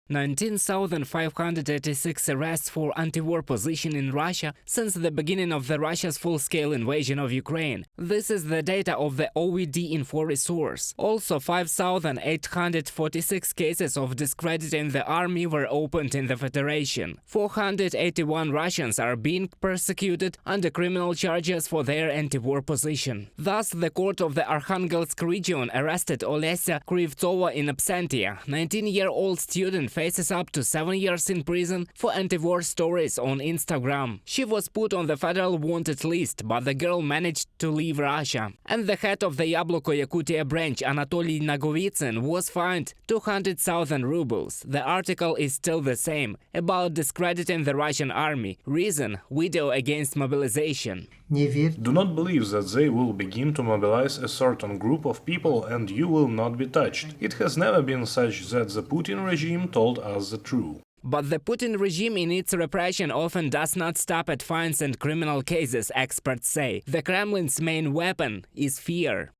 19,586 arrests for anti-war position in Russia since the beginning of Russia's full-scale invasion of Ukraine. This is the data of the OVD info resource. Also, 5,846 cases of discrediting the army were opened in the Federation. 481 Russians are being persecuted under criminal charges for their anti-war position. Thus, the court of the Arkhangelsk region arrested Olesya Krivtsova in absentia. 19-year-old student faces up to 7 years in prison for anti-war stories on Instagram. She was put on the federal wanted list, but the girl managed to leave Russia. And the head of the Yabloko Yakutia branch, Anatoly Nagovitsyn, was fined 200,000 rubles. The article is still the same, about discrediting the Russian army. Reason: video against mobilization. Do not believe that they will begin to mobilize a certain group of people and you will not be touched. It has never been such that the Putin regime told us the truth. But the Putin regime in its repression often does not stop at fines and criminal cases, experts say. The Kremlin's main weapon is fear.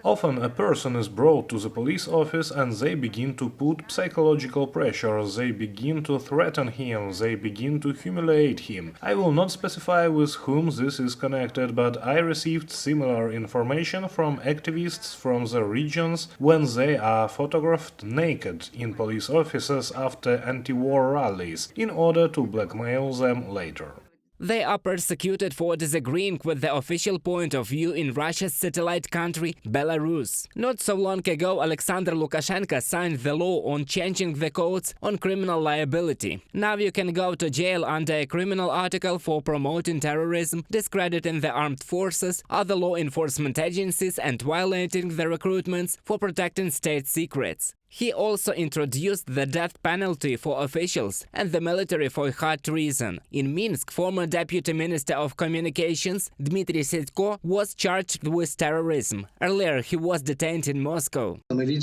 Often a person is brought to the police office and they begin to put psychological pressure, they begin to threaten him, they begin to humiliate him. I will not specify with whom this is connected, but I received similar information from activists from the regions when they are photographed naked in police offices after anti-war rallies, in order to blackmail them later. They are persecuted for disagreeing with the official point of view in Russia's satellite country, Belarus. Not so long ago, Alexander Lukashenko signed the law on changing the codes on criminal liability. Now you can go to jail under a criminal article for promoting terrorism, discrediting the armed forces, other law enforcement agencies, and violating the recruitments for protecting state secrets. He also introduced the death penalty for officials and the military for high treason. In Minsk, former Deputy Minister of Communications Dmitry Sedko was charged with terrorism. Earlier, he was detained in Moscow. We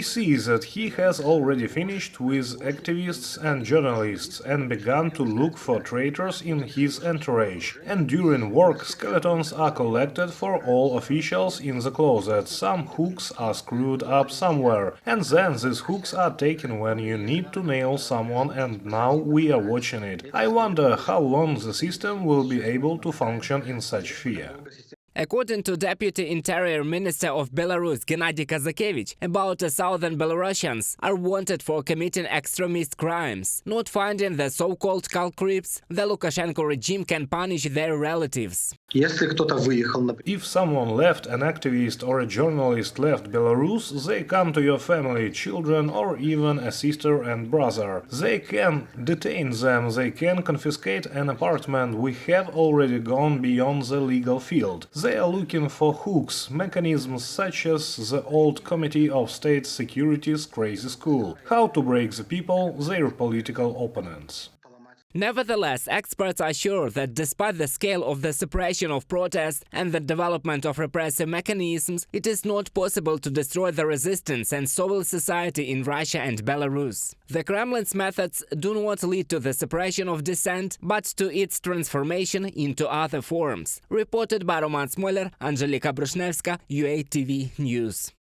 see that he has already finished with activists and journalists and begun to look for traitors in his entourage. And during work, skeletons are collected for all officials in the closet. Some hooks are screwed up somewhere, and then these hooks are taken when you need to nail someone, and now we are watching it. I wonder how long the system will be able to function in such fear. According to Deputy Interior Minister of Belarus Gennady Kazakevich, about 1,000 Belarusians are wanted for committing extremist crimes. Not finding the so-called culprits, the Lukashenko regime can punish their relatives. If someone left, an activist or a journalist left Belarus, they come to your family, children, or even a sister and brother. They can detain them, they can confiscate an apartment. We have already gone beyond the legal field. They are looking for hooks, mechanisms such as the old Committee of State Security's crazy school. How to break the people, their political opponents. Nevertheless, experts are sure that despite the scale of the suppression of protests and the development of repressive mechanisms, it is not possible to destroy the resistance and civil society in Russia and Belarus. The Kremlin's methods do not lead to the suppression of dissent, but to its transformation into other forms. Reported by Roman Smoler, Angelika Brushnevska, UATV News.